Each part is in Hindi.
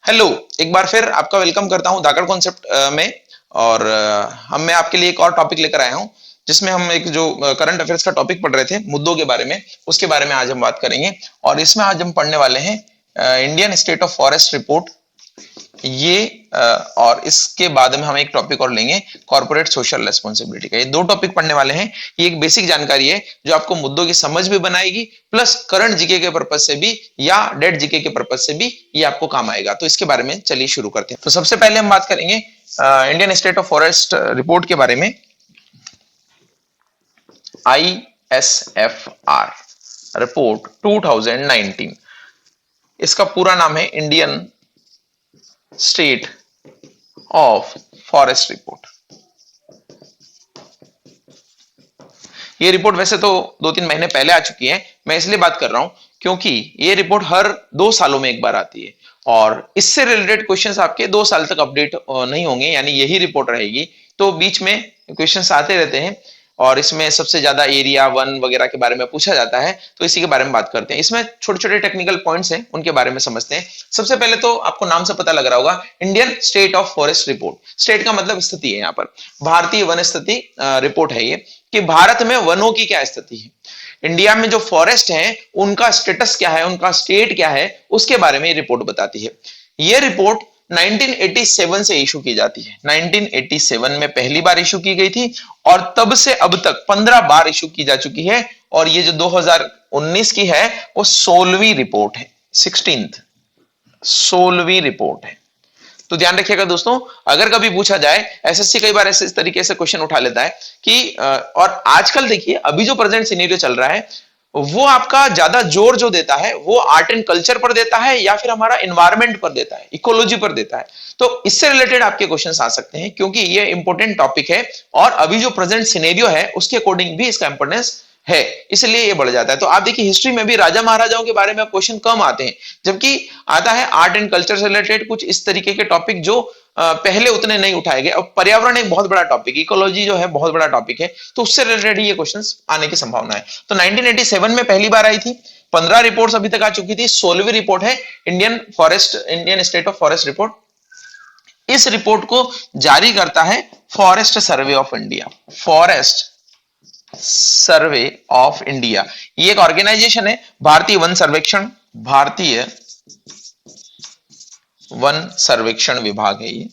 हेलो, एक बार फिर आपका वेलकम करता हूं धाकड़ कॉन्सेप्ट में। और हम मैं आपके लिए एक और टॉपिक लेकर आया हूं जिसमें हम एक जो करंट अफेयर्स का टॉपिक पढ़ रहे थे मुद्दों के बारे में, उसके बारे में आज हम बात करेंगे। और इसमें आज हम पढ़ने वाले हैं Indian state of forest report. ये और इसके बाद में हम एक टॉपिक और लेंगे, कॉर्पोरेट सोशल रेस्पॉन्सिबिलिटी का। ये दो टॉपिक पढ़ने वाले हैं। ये एक बेसिक जानकारी है जो आपको मुद्दों की समझ भी बनाएगी, प्लस करंट जीके के पर्पज से भी या डेड जीके के पर्पज से भी ये आपको काम आएगा। तो इसके बारे में चलिए शुरू करते हैं। तो सबसे पहले हम बात करेंगे Indian state of forest report के बारे में। ISFR रिपोर्ट 2019, इसका पूरा नाम है Indian state of forest report. ये रिपोर्ट वैसे तो 2-3 महीने पहले आ चुकी है, मैं इसलिए बात कर रहा हूं क्योंकि ये रिपोर्ट हर 2 सालों में एक बार आती है और इससे रिलेटेड क्वेश्चंस आपके 2 साल तक अपडेट नहीं होंगे, यानी यही रिपोर्ट रहेगी। तो बीच में क्वेश्चंस आते रहते हैं और इसमें सबसे ज्यादा एरिया वन वगैरह के बारे में पूछा जाता है, तो इसी के बारे में बात करते हैं। इसमें छोटे छोटे टेक्निकल पॉइंट्स हैं, उनके बारे में समझते हैं। सबसे पहले तो आपको नाम से पता लग रहा होगा, Indian state of forest report. State का मतलब स्थिति है, यहाँ पर भारतीय वन स्थिति रिपोर्ट है ये, कि भारत में वनों की क्या स्थिति है, इंडिया में जो फॉरेस्ट है उनका स्टेटस क्या है, उनका स्टेट क्या है, उसके बारे में ये रिपोर्ट बताती है। ये रिपोर्ट 1987 से इशू की जाती है। 1987 में पहली बार इशू की गई थी और तब से अब तक 15 बार इशू की जा चुकी है। और ये जो 2019 की है वो 16वीं रिपोर्ट है, 16वीं रिपोर्ट है। तो ध्यान रखिएगा दोस्तों, अगर कभी पूछा जाए, एसएससी कई बार ऐसे इस तरीके से क्वेश्चन उठा लेता है कि और आजकल देखिए अभी जो प्रेजेंट सिनेरियो चल रहा है वो आपका ज्यादा जोर जो देता है वो आर्ट एंड कल्चर पर देता है या फिर हमारा एनवायरमेंट पर देता है, इकोलॉजी पर देता है। तो इससे रिलेटेड आपके क्वेश्चंस आ सकते हैं क्योंकि ये इंपॉर्टेंट टॉपिक है और अभी जो प्रेजेंट सिनेरियो है उसके अकॉर्डिंग भी इसका इंपोर्टेंस है, इसलिए ये बढ़ जाता है। तो आप देखिए हिस्ट्री में भी राजा महाराजाओं के बारे में क्वेश्चन कम आते हैं, जबकि आता है आर्ट एंड कल्चर से रिलेटेड कुछ इस तरीके के टॉपिक जो पहले उतने नहीं उठाए गए। अब पर्यावरण एक बहुत बड़ा टॉपिक, इकोलॉजी जो है बहुत बड़ा टॉपिक है, तो उससे रिलेटेड ही ये क्वेश्चंस आने की संभावना है। तो 1987 में पहली बार आई थी, 15 रिपोर्ट्स अभी तक आ चुकी थी, 16वीं रिपोर्ट है Indian state of forest report. इस रिपोर्ट को जारी करता है forest survey of India. Forest survey of India ये एक ऑर्गेनाइजेशन है, भारतीय वन सर्वेक्षण, भारतीय वन सर्वेक्षण विभाग है ये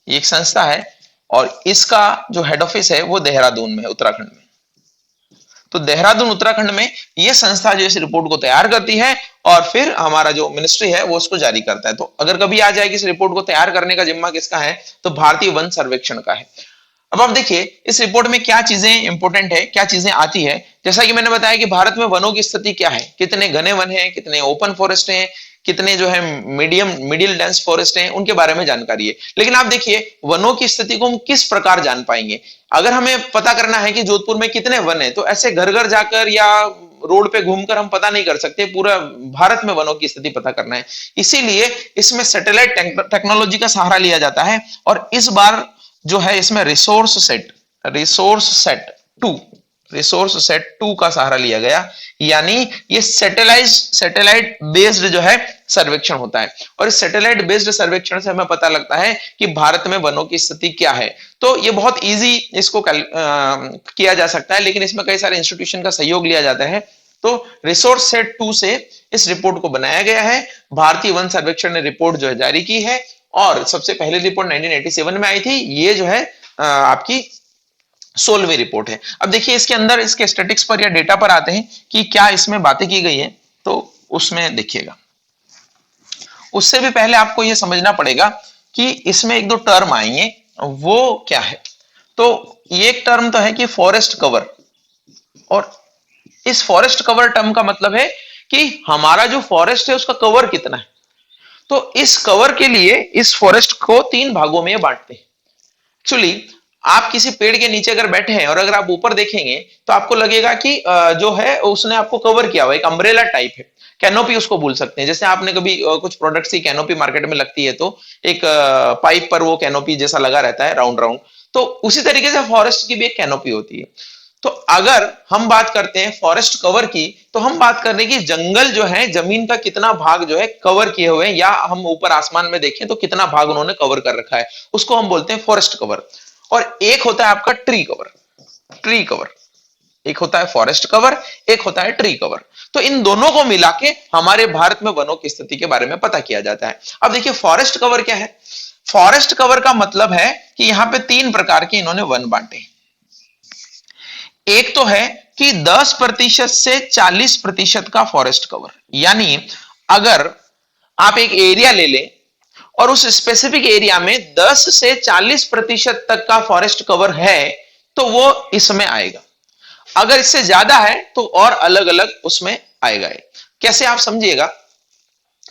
एक संस्था है और इसका जो हेड ऑफिस है वो देहरादून में है, उत्तराखंड में। तो देहरादून उत्तराखंड में ये संस्था जो इस रिपोर्ट को तैयार करती है और फिर हमारा जो मिनिस्ट्री है वो उसको जारी करता है। तो अगर कभी आ जाए कि इस रिपोर्ट को तैयार करने का जिम्मा किसका है, तो भारतीय वन सर्वेक्षण का है। अब आप देखिए इस रिपोर्ट में क्या चीजें इंपॉर्टेंट है, क्या चीजें आती है। जैसा कि मैंने बताया कि भारत में वनों की स्थिति क्या है, कितने घने वन हैं, कितने ओपन फॉरेस्ट हैं, कितने जो है मिडिल डेंस फॉरेस्ट हैं, उनके बारे में जानकारी है। लेकिन आप देखिए वनों की स्थिति को हम किस प्रकार जान पाएंगे। अगर हमें पता करना है कि जोधपुर में कितने वन है, तो ऐसे घर घर जाकर या रोड पे घूमकर हम पता नहीं कर सकते, पूरा भारत में वनों की स्थिति पता करना है। इसीलिए इसमें सैटेलाइट टेक्नोलॉजी का सहारा लिया जाता है और इस बार जो है इसमें रिसोर्स सेट 2 का सहारा लिया गया, यानी ये सैटेलाइट बेस्ड जो है सर्वेक्षण होता है। और इस सैटेलाइट बेस्ड सर्वेक्षण से हमें पता लगता है कि भारत में वनों की स्थिति क्या है। तो ये बहुत इजी इसको किया जा सकता है, लेकिन इसमें कई सारे इंस्टीट्यूशन का सहयोग लिया जाता है। तो रिसोर्स सेट 2 से इस रिपोर्ट को बनाया गया है। भारतीय वन सर्वेक्षण ने रिपोर्ट जो है जारी की है और सबसे पहले रिपोर्ट 1987 में आई थी। ये जो है आपकी 16वीं रिपोर्ट है। अब देखिए इसके अंदर इसके स्टैटिक्स पर या डेटा पर आते हैं कि क्या इसमें बातें की गई है, तो उसमें देखिएगा। उससे भी पहले आपको यह समझना पड़ेगा कि इसमें एक दो टर्म आएंगे, वो क्या है। तो ये एक टर्म तो है कि फॉरेस्ट कवर, और इस फॉरेस्ट कवर टर्म का मतलब है कि हमारा जो फॉरेस्ट है उसका कवर कितना है। तो इस कवर के लिए इस फॉरेस्ट को 3 भागों में बांटते हैं। एक्चुअली आप किसी पेड़ के नीचे अगर बैठे हैं और अगर आप ऊपर देखेंगे तो आपको लगेगा कि जो है उसने आपको कवर किया हुआ, एक अम्ब्रेला टाइप है, कैनोपी उसको बोल सकते हैं। जैसे आपने कभी कुछ प्रोडक्ट्स की कैनोपी मार्केट में लगती है तो एक पाइप पर वो कैनोपी जैसा लगा रहता है राउंड राउंड, तो उसी तरीके से फॉरेस्ट की भी एक कैनोपी होती है। तो अगर हम बात करते हैं फॉरेस्ट कवर की, तो हम बात कर रहे हैं कि जंगल जो है, जमीन का कितना भाग जो है कवर किए हुए हैं, या हम ऊपर आसमान में देखें तो कितना भाग उन्होंने कवर कर रखा है, उसको हम बोलते हैं फॉरेस्ट कवर। और एक होता है आपका ट्री कवर। ट्री कवर एक होता है फॉरेस्ट कवर, एक होता है ट्री कवर। तो इन दोनों को मिला के हमारे भारत में वनों की स्थिति के बारे में पता किया जाता है। अब देखिए फॉरेस्ट कवर क्या है। फॉरेस्ट कवर का मतलब है कि यहां पे 3 प्रकार के इन्होंने वन बांटे। एक तो है कि 10% से 40% का फॉरेस्ट कवर, यानी अगर आप एक एरिया ले लें और उस स्पेसिफिक एरिया में 10 से 40% तक का फॉरेस्ट कवर है तो वो इसमें आएगा। अगर इससे ज्यादा है तो और अलग अलग उसमें आएगा। कैसे आप समझिएगा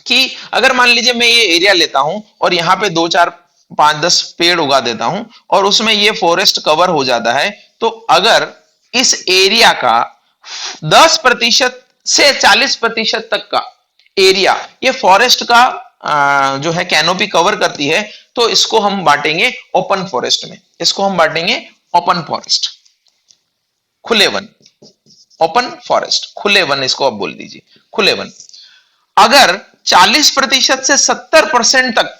कि अगर मान लीजिए मैं ये एरिया लेता हूं और यहां पे 2 4 5 10 पेड़ उगा देता हूं और उसमें ये फॉरेस्ट कवर हो जाता है, तो अगर इस एरिया का 10% से 40% तक का एरिया ये फॉरेस्ट का जो है कैनोपी कवर करती है, तो इसको हम बांटेंगे ओपन फॉरेस्ट में। इसको हम बांटेंगे ओपन फॉरेस्ट, खुले वन। ओपन फॉरेस्ट, खुले वन, इसको आप बोल दीजिए खुले वन। अगर 40% से 70% तक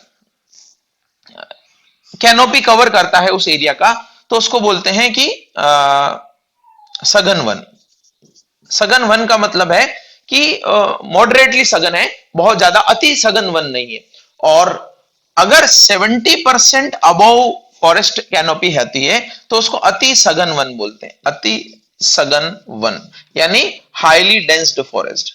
कैनोपी कवर करता है उस एरिया का, तो उसको बोलते हैं कि सघन वन। सघन वन का मतलब है कि मॉडरेटली सघन है, बहुत ज्यादा अति सघन वन नहीं है। और अगर 70% अबव फॉरेस्ट कैनोपी होती है तो उसको अति सघन वन बोलते हैं। अति सघन वन यानी highly densed forest.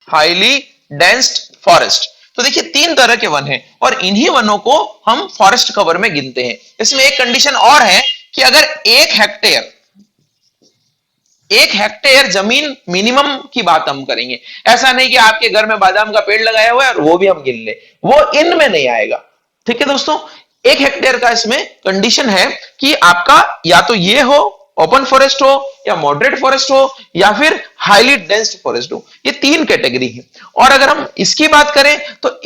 Highly densed forest. तो देखिए 3 तरह के वन हैं और इन्हीं वनों को हम फॉरेस्ट कवर में गिनते हैं। इसमें एक कंडीशन और है कि अगर 1 हेक्टेयर जमीन मिनिमम की बात हम करेंगे, ऐसा नहीं कि आपके घर में बादाम का पेड़ लगाया हुआ है और वो भी हम गिन ले, वो इनमें नहीं आएगा। ठीक है दोस्तों, 1 हेक्टेयर का इसमें कंडीशन है कि आपका या तो ये हो ओपन फॉरेस्ट हो, या मॉडरेट फॉरेस्ट हो, या फिर हाईली डेंस्ड फॉरेस्ट हो। ये 3 कैटेगरी है। और अगर हम इसकी बात करें तो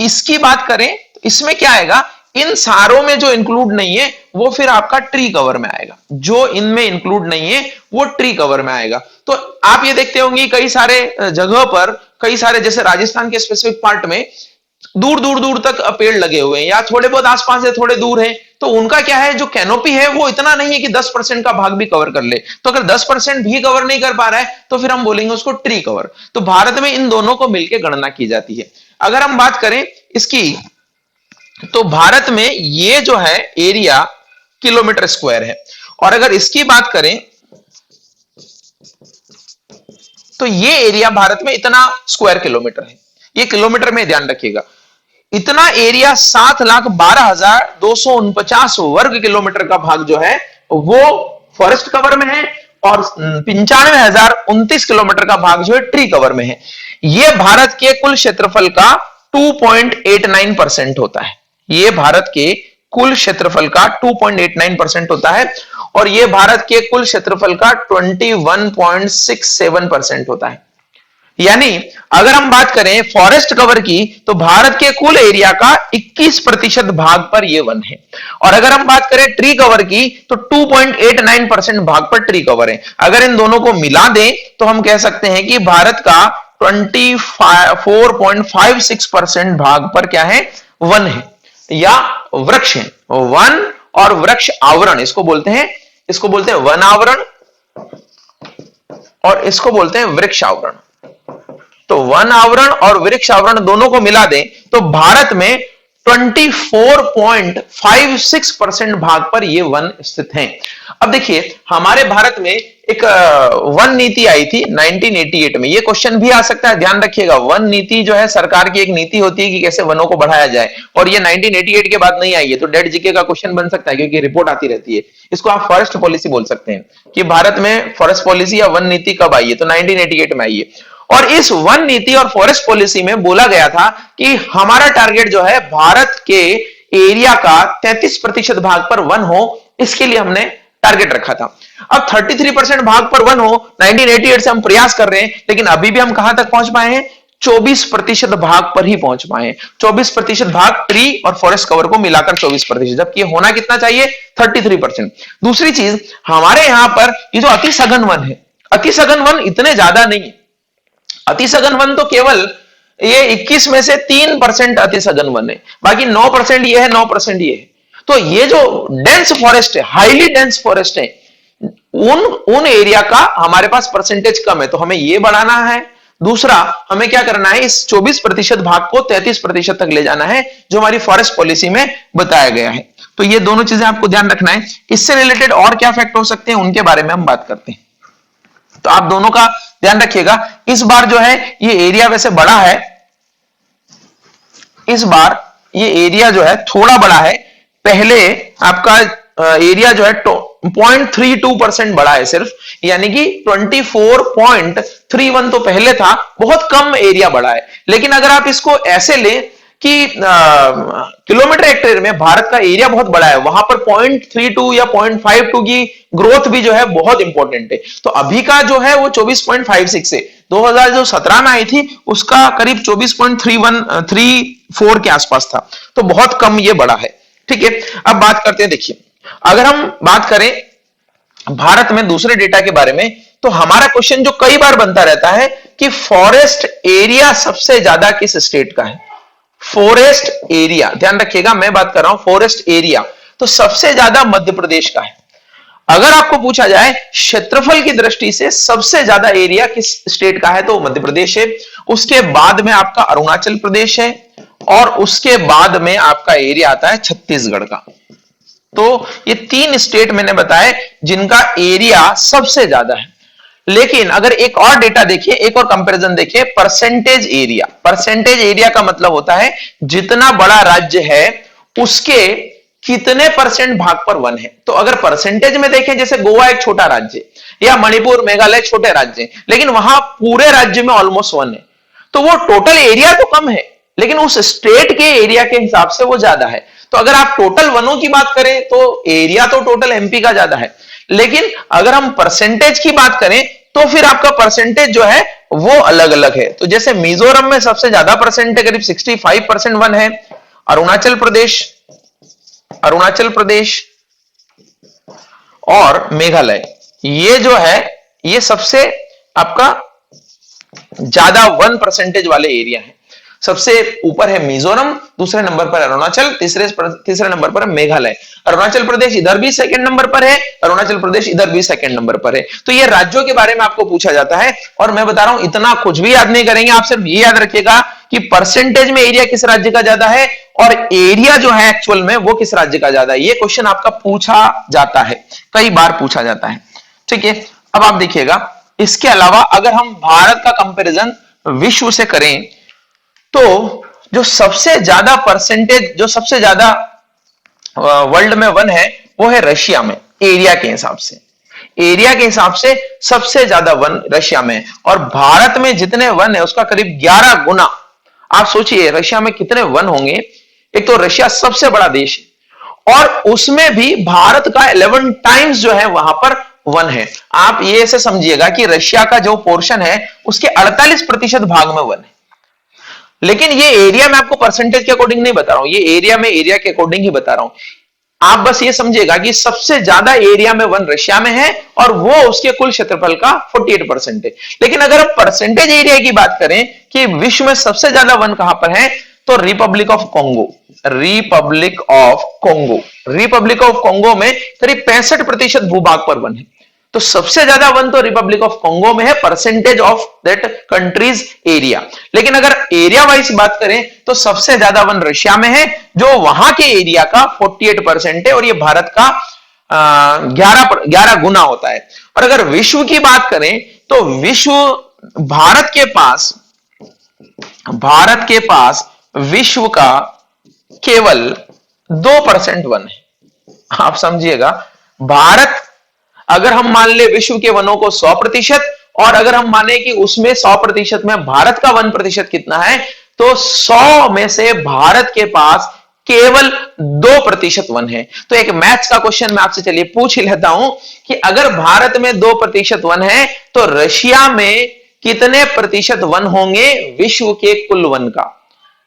इसमें क्या आएगा, इन सारों में जो इंक्लूड नहीं है वो फिर आपका ट्री कवर में आएगा। जो इनमें इंक्लूड नहीं है वो ट्री कवर में आएगा। तो आप ये देखते होंगे कई सारे जगह पर, कई सारे जैसे राजस्थान के स्पेसिफिक पार्ट में दूर दूर दूर तक पेड़ लगे हुए हैं, या थोड़े बहुत आसपास से थोड़े दूर हैं, तो उनका क्या है, जो कैनोपी है वो इतना नहीं है कि 10% का भाग भी कवर कर ले। तो अगर 10% भी कवर नहीं कर पा रहा है तो फिर हम बोलेंगे उसको ट्री कवर। तो भारत में इन दोनों को मिलकर गणना की जाती है। अगर हम बात करें इसकी, तो भारत में ये जो है एरिया किलोमीटर स्क्वायर है, और अगर इसकी बात करें तो ये एरिया भारत में इतना स्क्वायर किलोमीटर है। ये किलोमीटर में ध्यान रखिएगा। इतना एरिया 7,12,249 वर्ग किलोमीटर का भाग जो है वो फॉरेस्ट कवर में है, और 95,029 किलोमीटर का भाग जो है ट्री कवर में है। ये भारत के कुल क्षेत्रफल का 2.89% होता है। ये भारत के कुल क्षेत्रफल का 2.89% होता है, और ये भारत के कुल क्षेत्रफल का 21.67% होता है। यानी अगर हम बात करें फॉरेस्ट कवर की, तो भारत के कुल एरिया का 21% भाग पर यह वन है। और अगर हम बात करें ट्री कवर की, तो 2.89% भाग पर ट्री कवर है। अगर इन दोनों को मिला दें तो हम कह सकते हैं कि भारत का 24.56% भाग पर क्या है, वन है या वृक्ष है। वन और वृक्ष आवरण इसको बोलते हैं। इसको बोलते हैं वन आवरण और इसको बोलते हैं वृक्ष आवरण। तो वन आवरण और वृक्ष आवरण दोनों को मिला दें तो भारत में 24.56% भाग पर ये वन स्थित हैं। अब देखिए हमारे भारत में एक वन नीति आई थी 1988 में। ये क्वेश्चन भी आ सकता है, ध्यान रखिएगा। वन नीति जो है सरकार की एक नीति होती है कि कैसे वनों को बढ़ाया जाए, और ये 1988 के बाद नहीं आई है। तो डेड जीके का क्वेश्चन बन सकता है क्योंकि रिपोर्ट आती रहती है। इसको आप फॉरेस्ट पॉलिसी बोल सकते हैं कि भारत में फॉरेस्ट पॉलिसी या वन नीति कब आई है, तो 1988 में आई है। और इस वन नीति और फॉरेस्ट पॉलिसी में बोला गया था कि हमारा टारगेट जो है भारत के एरिया का 33% भाग पर वन हो, इसके लिए हमने टारगेट रखा था। अब 33% भाग पर वन हो, 1988 से हम प्रयास कर रहे हैं, लेकिन अभी भी हम कहां तक पहुंच पाए हैं, 24% भाग पर ही पहुंच पाए। 24% भाग ट्री और फॉरेस्ट कवर को मिलाकर 24%, जबकि होना कितना चाहिए 33%। दूसरी चीज, हमारे यहां पर ये जो अति सघन वन है, अति सघन वन इतने ज्यादा नहीं। अति सघन वन तो केवल ये 21 में से 3% अति सघन वन है, बाकी 9% ये है, 9% ये है। तो ये जो डेंस फॉरेस्ट है, हाईली डेंस फॉरेस्ट है, उन एरिया का हमारे पास परसेंटेज कम है, तो हमें ये बढ़ाना है। दूसरा, हमें क्या करना है, इस 24% भाग को 33% तक ले जाना है, जो हमारी फॉरेस्ट पॉलिसी में बताया गया है। तो ये दोनों चीजें आपको ध्यान रखना है। इससे रिलेटेड और क्या फैक्ट हो सकते हैं, उनके बारे में हम बात करते हैं। तो आप दोनों का ध्यान रखिएगा। इस बार जो है ये एरिया वैसे बड़ा है, इस बार ये एरिया जो है थोड़ा बड़ा है। पहले आपका एरिया जो है 0.32% बढ़ा है सिर्फ, यानी कि 24.31 तो पहले था, बहुत कम एरिया बढ़ा है। लेकिन अगर आप इसको ऐसे लें कि किलोमीटर हेक्टेयर में भारत का एरिया बहुत बड़ा है, वहां पर 0.32 या 0.52 की ग्रोथ भी जो है बहुत इंपॉर्टेंट है। तो अभी का जो है वो 24.56 है, 2017 में आई थी उसका करीब 24.34 के आसपास था, तो बहुत कम ये बड़ा है। ठीक है, अब बात करते हैं। देखिए, अगर हम बात करें भारत में दूसरे डेटा के बारे में, तो हमारा क्वेश्चन जो कई बार बनता रहता है कि फॉरेस्ट एरिया सबसे ज्यादा किस स्टेट का है। फॉरेस्ट एरिया, ध्यान रखिएगा, मैं बात कर रहा हूं फॉरेस्ट एरिया, तो सबसे ज्यादा मध्य प्रदेश का है। अगर आपको पूछा जाए क्षेत्रफल की दृष्टि से सबसे ज्यादा एरिया किस स्टेट का है, तो मध्य प्रदेश है। उसके बाद में आपका अरुणाचल प्रदेश है, और उसके बाद में आपका एरिया आता है छत्तीसगढ़ का। तो ये 3 स्टेट मैंने बताए जिनका एरिया सबसे ज्यादा है। लेकिन अगर एक और डेटा देखिए, एक और कंपैरिजन देखिए, परसेंटेज एरिया। परसेंटेज एरिया का मतलब होता है जितना बड़ा राज्य है उसके कितने परसेंट भाग पर वन है। तो अगर परसेंटेज में देखें, जैसे गोवा एक छोटा राज्य या मणिपुर, मेघालय छोटे राज्य, लेकिन वहां पूरे राज्य में ऑलमोस्ट वन है, तो वो टोटल एरिया तो कम है, लेकिन उस स्टेट के एरिया के हिसाब से वो ज्यादा है। तो अगर आप टोटल वनों की बात करें तो एरिया तो टोटल एमपी का ज्यादा है, लेकिन अगर हम परसेंटेज की बात करें तो फिर आपका परसेंटेज जो है वो अलग अलग है। तो जैसे मिजोरम में सबसे ज्यादा परसेंट है, करीब 65% वन है। अरुणाचल प्रदेश और मेघालय, ये जो है ये सबसे आपका ज्यादा 1% वाले एरिया है। सबसे ऊपर है मिजोरम, दूसरे नंबर पर अरुणाचल, तीसरे नंबर पर मेघालय। अरुणाचल प्रदेश इधर भी सेकंड नंबर पर है, अरुणाचल प्रदेश इधर भी सेकंड नंबर पर है। तो ये राज्यों के बारे में आपको पूछा जाता है, और मैं बता रहा हूं इतना कुछ भी याद नहीं करेंगे, आप सिर्फ ये याद रखिएगा कि परसेंटेज में एरिया किस राज्य का ज्यादा है और एरिया जो है एक्चुअल में वो किस राज्य का ज्यादा है। ये क्वेश्चन आपका पूछा जाता है, कई बार पूछा जाता है। ठीक है, अब आप देखिएगा, इसके अलावा अगर हम भारत का कंपैरिजन विश्व से करें तो जो सबसे ज्यादा परसेंटेज, जो सबसे ज्यादा वर्ल्ड में वन है वो है रशिया में। एरिया के हिसाब से, एरिया के हिसाब से सबसे ज्यादा वन रशिया में है, और भारत में जितने वन है उसका करीब 11 गुना। आप सोचिए रशिया में कितने वन होंगे। एक तो रशिया सबसे बड़ा देश है, और उसमें भी भारत का 11 टाइम्स जो है वहां पर वन है। आप ये ऐसे समझिएगा कि रशिया का जो पोर्शन है उसके 48% भाग में वन है। लेकिन ये एरिया में आपको परसेंटेज के अकॉर्डिंग नहीं बता रहा हूं, ये एरिया में एरिया के अकॉर्डिंग ही बता रहा हूं। आप बस ये समझिएगा कि सबसे ज्यादा एरिया में वन रशिया में है, और वो उसके कुल क्षेत्रफल का 48% है। लेकिन अगर आप परसेंटेज एरिया की बात करें कि विश्व में सबसे ज्यादा वन कहां पर है, तो Republic of Congo. Republic of Congo में करीब 65% भूभाग पर वन है। तो सबसे ज्यादा वन तो रिपब्लिक ऑफ कॉन्गो में है, percentage of that countries area. लेकिन अगर एरिया वाइज बात करें तो सबसे ज्यादा वन रशिया में है, जो वहां के एरिया का 48% है, और ये भारत का 11 गुना होता है। और अगर विश्व की बात करें तो विश्व, भारत के पास विश्व का केवल 2% वन है। आप समझिएगा, भारत, अगर हम मान ले विश्व के वनों को 100%, और अगर हम माने कि उसमें 100% में भारत का 1% कितना है, तो 100 में से भारत के पास केवल 2% वन है। तो एक मैथ्स का क्वेश्चन मैं आपसे चलिए पूछ ही लेता हूं कि अगर भारत में 2% वन है तो रशिया में कितने प्रतिशत वन होंगे विश्व के कुल वन का?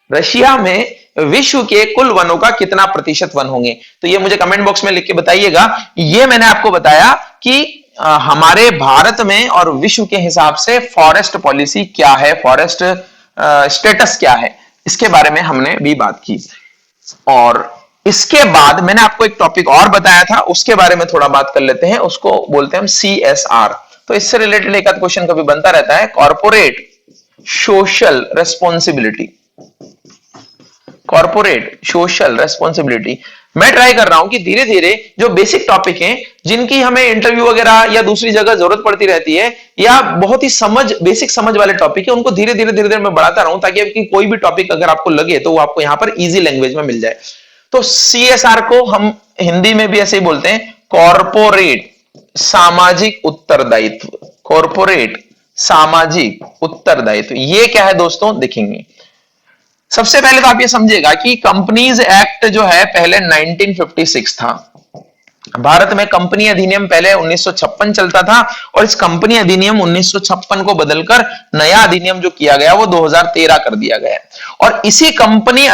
रशिया में विश्व के कुल वनों का कितना प्रतिशत वन होंगे? तो ये मुझे कमेंट बॉक्स में लिख के बताइएगा। ये मैंने आपको बताया कि हमारे भारत में और विश्व के हिसाब से फॉरेस्ट पॉलिसी क्या है, फॉरेस्ट स्टेटस क्या है, इसके बारे में हमने भी बात की। और इसके बाद मैंने आपको एक टॉपिक और बताया था, उसके बारे में थोड़ा बात कर लेते हैं। उसको बोलते हैं हम CSR। तो इससे रिलेटेड एक आध क्वेश्चन कभी बनता रहता है, corporate social responsibility. Corporate social responsibility मैं ट्राई कर रहा हूं कि धीरे धीरे जो बेसिक टॉपिक हैं, जिनकी हमें इंटरव्यू वगैरह या दूसरी जगह जरूरत पड़ती रहती है, या बहुत ही बेसिक समझ वाले टॉपिक है, उनको धीरे धीरे मैं बढ़ाता रहूं, ताकि कोई भी टॉपिक अगर आपको लगे तो वो आपको यहां पर इजी लैंग्वेज में मिल जाए। तो CSR को हम हिंदी में भी ऐसे ही बोलते हैं, कॉर्पोरेट सामाजिक उत्तरदायित्व। कॉर्पोरेट सामाजिक उत्तरदायित्व ये क्या है दोस्तों, देखेंगे। सबसे पहले तो आप ये समझिएगा कि कंपनीज एक्ट जो है पहले 1956 था। भारत में कंपनी अधिनियम पहले 1956 चलता था, और इस कंपनी अधिनियम 1956 को बदलकर नया अधिनियम जो किया गया वो 2013 कर दिया गया। और इसी कंपनी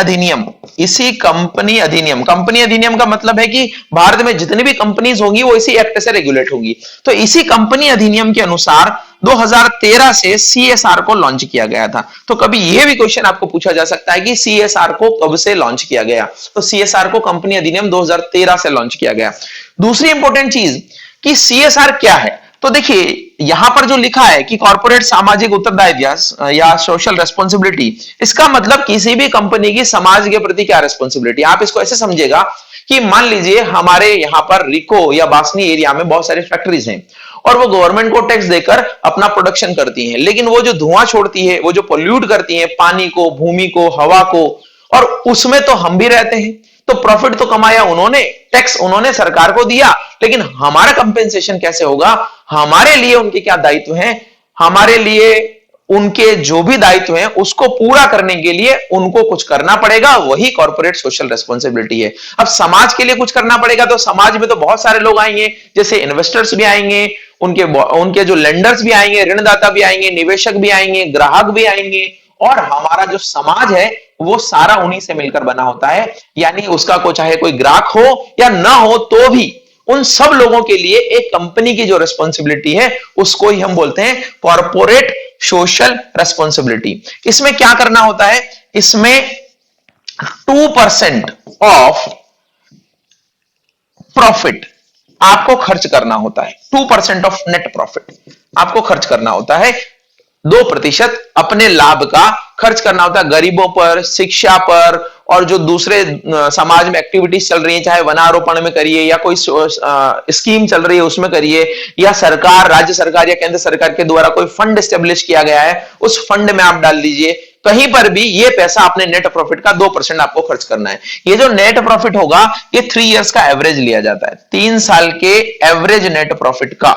अधिनियम का मतलब है कि भारत में जितनी भी कंपनीज होंगी वो इसी एक्ट से रेगुलेट होंगी। तो इसी कंपनी अधिनियम के अनुसार 2013 से CSR को लॉन्च किया गया था। तो कभी यह भी क्वेश्चन आपको पूछा जा सकता है कि CSR को कब से लॉन्च किया गया? तो CSR को कंपनी अधिनियम 2013 से लॉन्च किया गया। दूसरी इंपॉर्टेंट चीज कि CSR क्या है, तो देखिए यहां पर जो लिखा है कि कॉर्पोरेट सामाजिक उत्तरदायित्व या सोशल रेस्पॉन्सिबिलिटी, इसका मतलब किसी भी कंपनी की समाज के प्रति क्या रेस्पॉन्सिबिलिटी। आप इसको ऐसे समझिएगा कि मान लीजिए हमारे यहां पर रिको या बासनी एरिया में बहुत सारी फैक्ट्रीज हैं, और वो गवर्नमेंट को टैक्स देकर अपना प्रोडक्शन करती हैं, लेकिन वो जो धुआं छोड़ती है, वो जो पोल्यूट करती है पानी को, भूमि को, हवा को, और उसमें तो हम भी रहते हैं। तो प्रॉफिट तो कमाया उन्होंने, टैक्स उन्होंने सरकार को दिया, लेकिन हमारा कंपेंसेशन कैसे होगा? हमारे लिए उनके क्या दायित्व हैं? हमारे लिए उनके जो भी दायित्व हैं उसको पूरा करने के लिए उनको कुछ करना पड़ेगा, वही कॉर्पोरेट सोशल रेस्पॉन्सिबिलिटी है। अब समाज के लिए कुछ करना पड़ेगा, तो समाज में तो बहुत सारे लोग आएंगे, जैसे इन्वेस्टर्स भी आएंगे, उनके जो लेंडर्स भी आएंगे, ऋणदाता भी आएंगे, निवेशक भी आएंगे, ग्राहक भी आएंगे, और हमारा जो समाज है वो सारा उन्हीं से मिलकर बना होता है। यानी उसका को चाहे कोई ग्राहक हो या ना हो, तो भी उन सब लोगों के लिए एक कंपनी की जो रिस्पॉन्सिबिलिटी है उसको ही हम बोलते हैं कॉर्पोरेट सोशल रेस्पॉन्सिबिलिटी। इसमें क्या करना होता है? इसमें 2% ऑफ प्रॉफिट आपको खर्च करना होता है। 2% ऑफ नेट प्रॉफिट आपको खर्च करना होता है। 2% अपने लाभ का खर्च करना होता है गरीबों पर, शिक्षा पर, और जो दूसरे समाज में एक्टिविटीज चल रही है, चाहे वनारोपण में करिए या कोई स्कीम चल रही है उसमें करिए, या सरकार, राज्य सरकार या केंद्र सरकार के द्वारा कोई फंड स्टेब्लिश किया गया है, उस फंड में आप डाल दीजिए। कहीं पर भी ये पैसा अपने नेट प्रॉफिट का 2% आपको खर्च करना है। ये जो नेट प्रॉफिट होगा ये 3 इयर्स का एवरेज लिया जाता है। 3 साल के एवरेज नेट प्रॉफिट का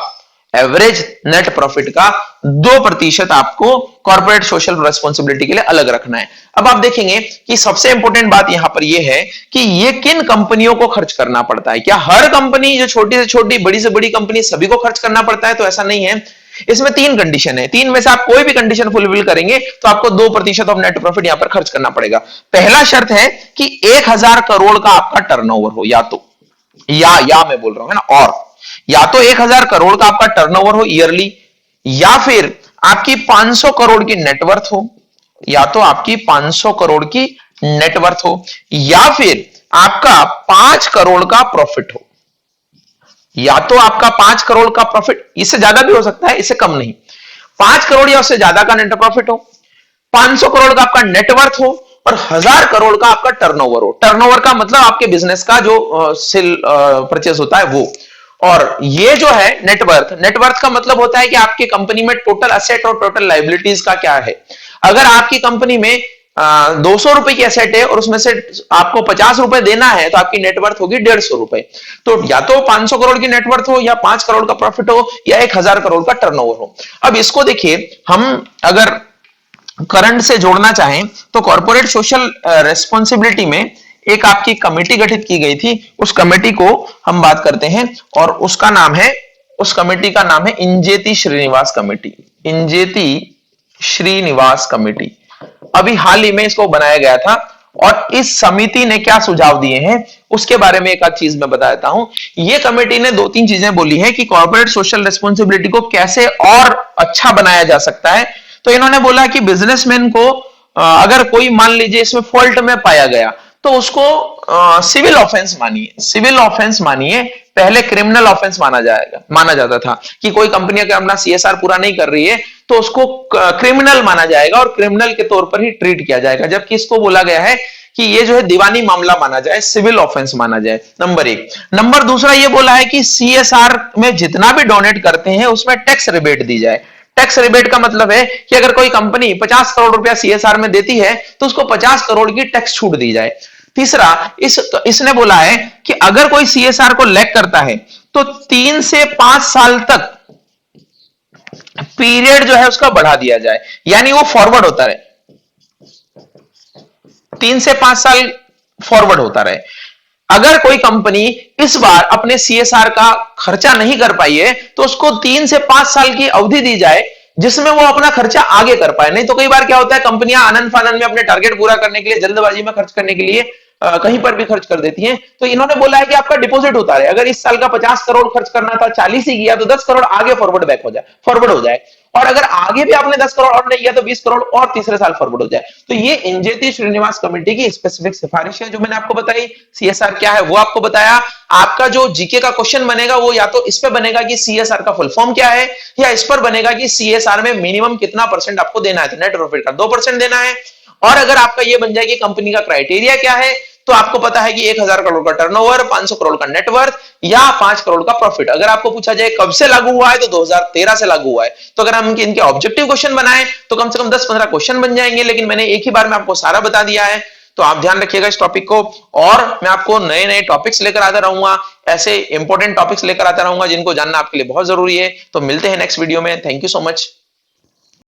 2% आपको कॉर्पोरेट सोशल रेस्पॉन्सिबिलिटी के लिए अलग रखना है। अब आप देखेंगे कि सबसे इंपॉर्टेंट बात यहां पर यह है कि ये किन कंपनियों को खर्च करना पड़ता है। क्या हर कंपनी, जो छोटी से छोटी, बड़ी से बड़ी कंपनी, सभी को खर्च करना पड़ता है? तो ऐसा नहीं है। इसमें 3 कंडीशन है, 3 में से आप कोई भी कंडीशन फुलफिल करेंगे तो आपको 2% ऑफ नेट प्रॉफिट यहां पर खर्च करना पड़ेगा। पहला शर्त है कि 1000 करोड़ का आपका टर्नओवर हो, या मैं बोल रहा हूं है ना, और या तो 1000 करोड़ का आपका टर्नओवर हो ईयरली, या फिर आपकी 500 करोड़ की नेटवर्थ हो, या तो आपकी 500 करोड़ की नेटवर्थ हो, या फिर आपका 5 करोड़ का प्रॉफिट हो। या तो आपका 5 करोड़ का प्रॉफिट, इससे ज्यादा भी हो सकता है, इससे कम नहीं, 5 करोड़ या उससे ज्यादा का नेट प्रॉफिट हो, 500 करोड़ का आपका नेटवर्थ हो, और 1000 करोड़ का आपका टर्नओवर हो। टर्नओवर का मतलब आपके बिजनेस का जो सेल परचेस होता है वो। और ये जो है नेटवर्थ का मतलब होता है कि आपकी कंपनी में टोटल असेट और टोटल लायबिलिटीज का क्या है। अगर आपकी कंपनी में 200 रुपए की एसेट है और उसमें से आपको 50 रुपए देना है, तो आपकी नेटवर्थ होगी 150 रुपए। तो या तो 500 करोड़ की नेटवर्थ हो, या 5 करोड़ का प्रॉफिट हो, या 1000 करोड़ का टर्नओवर हो। अब इसको देखिए, हम अगर करंट से जोड़ना चाहें तो कॉर्पोरेट सोशल रेस्पॉन्सिबिलिटी में एक आपकी कमेटी गठित की गई थी, उस कमेटी को हम बात करते हैं, और उस कमेटी का नाम है इंजेती श्रीनिवास कमेटी। इंजेती श्रीनिवास कमेटी, अभी हाल ही में इसको बनाया गया था। और इस समिति ने क्या सुझाव दिए हैं उसके बारे में एक आध चीज मैं बता देता हूं। ये कमेटी ने 2-3 चीजें बोली है कि कॉर्पोरेट सोशल रिस्पॉन्सिबिलिटी को कैसे और अच्छा बनाया जा सकता है। तो इन्होंने बोला कि बिजनेसमैन को अगर कोई मान लीजिए इसमें फॉल्ट में पाया गया तो उसको सिविल ऑफेंस मानिए, सिविल ऑफेंस मानिए, पहले क्रिमिनल ऑफेंस माना जाता था कि कोई कंपनी अगर अपना सीएसआर पूरा नहीं कर रही है तो उसको क्रिमिनल माना जाएगा और क्रिमिनल के तौर पर ही ट्रीट किया जाएगा, जबकि इसको बोला गया है कि ये जो है दीवानी मामला माना जाए, सिविल ऑफेंस माना जाए। नंबर एक। नंबर दूसरा ये बोला है कि सीएसआर में जितना भी डोनेट करते हैं उसमें टैक्स रिबेट दी जाए। टैक्स रिबेट का मतलब है कि अगर कोई कंपनी 50 करोड़ रुपया सीएसआर में देती है तो उसको 50 करोड़ की टैक्स छूट दी जाए। तीसरा, इसने बोला है कि अगर कोई सीएसआर को लैग करता है तो 3 से 5 साल तक पीरियड जो है उसका बढ़ा दिया जाए, यानी वो फॉरवर्ड होता रहे, 3 से 5 साल फॉरवर्ड होता रहे। अगर कोई कंपनी इस बार अपने सीएसआर का खर्चा नहीं कर पाई है तो उसको 3 से 5 साल की अवधि दी जाए जिसमें वो अपना खर्चा आगे कर पाए। नहीं तो कई बार क्या होता है, कंपनियां आनंद फानंद में अपने टारगेट पूरा करने के लिए, जल्दबाजी में खर्च करने के लिए कहीं पर भी खर्च कर देती हैं। तो इन्होंने बोला है कि आपका डिपॉजिट होता रहे, अगर इस साल का 50 करोड़ खर्च करना था, 40 ही किया तो 10 करोड़ आगे फॉरवर्ड हो जाए, और अगर आगे भी आपने 10 करोड़ और नहीं किया तो 20 करोड़ और तीसरे साल फॉरवर्ड हो जाए। तो ये एनजेटी श्रीनिवास कमेटी की स्पेसिफिक सिफारिश है जो मैंने आपको बताई। सीएसआर क्या है वो आपको बताया। आपका जो जीके का क्वेश्चन बनेगा वो या तो इस पे बनेगा कि सीएसआर का फुल फॉर्म क्या है, या इस पर बनेगा कि सीएसआर में मिनिमम कितना परसेंट आपको देना है, तो नेट प्रॉफिट का 2% देना है। और अगर आपका ये बन जाए कि कंपनी का क्राइटेरिया क्या है, तो आपको पता है कि 1000 करोड़ का टर्नओवर, 500 करोड़ का नेटवर्थ या 5 करोड़ का प्रॉफिट। अगर आपको पूछा जाए कब से लागू हुआ है तो 2013 से लागू हुआ है। तो अगर हम इनके ऑब्जेक्टिव क्वेश्चन बनाए तो कम से कम 10-15 क्वेश्चन बन जाएंगे, लेकिन मैंने एक ही बार में आपको सारा बता दिया है। तो आप ध्यान रखिएगा इस टॉपिक को, और मैं आपको नए नए टॉपिक्स लेकर आता रहूंगा, ऐसे इंपॉर्टेंट टॉपिक्स लेकर आता रहूंगा जिनको जानना आपके लिए बहुत जरूरी है। तो मिलते हैं नेक्स्ट वीडियो में। Thank you so much.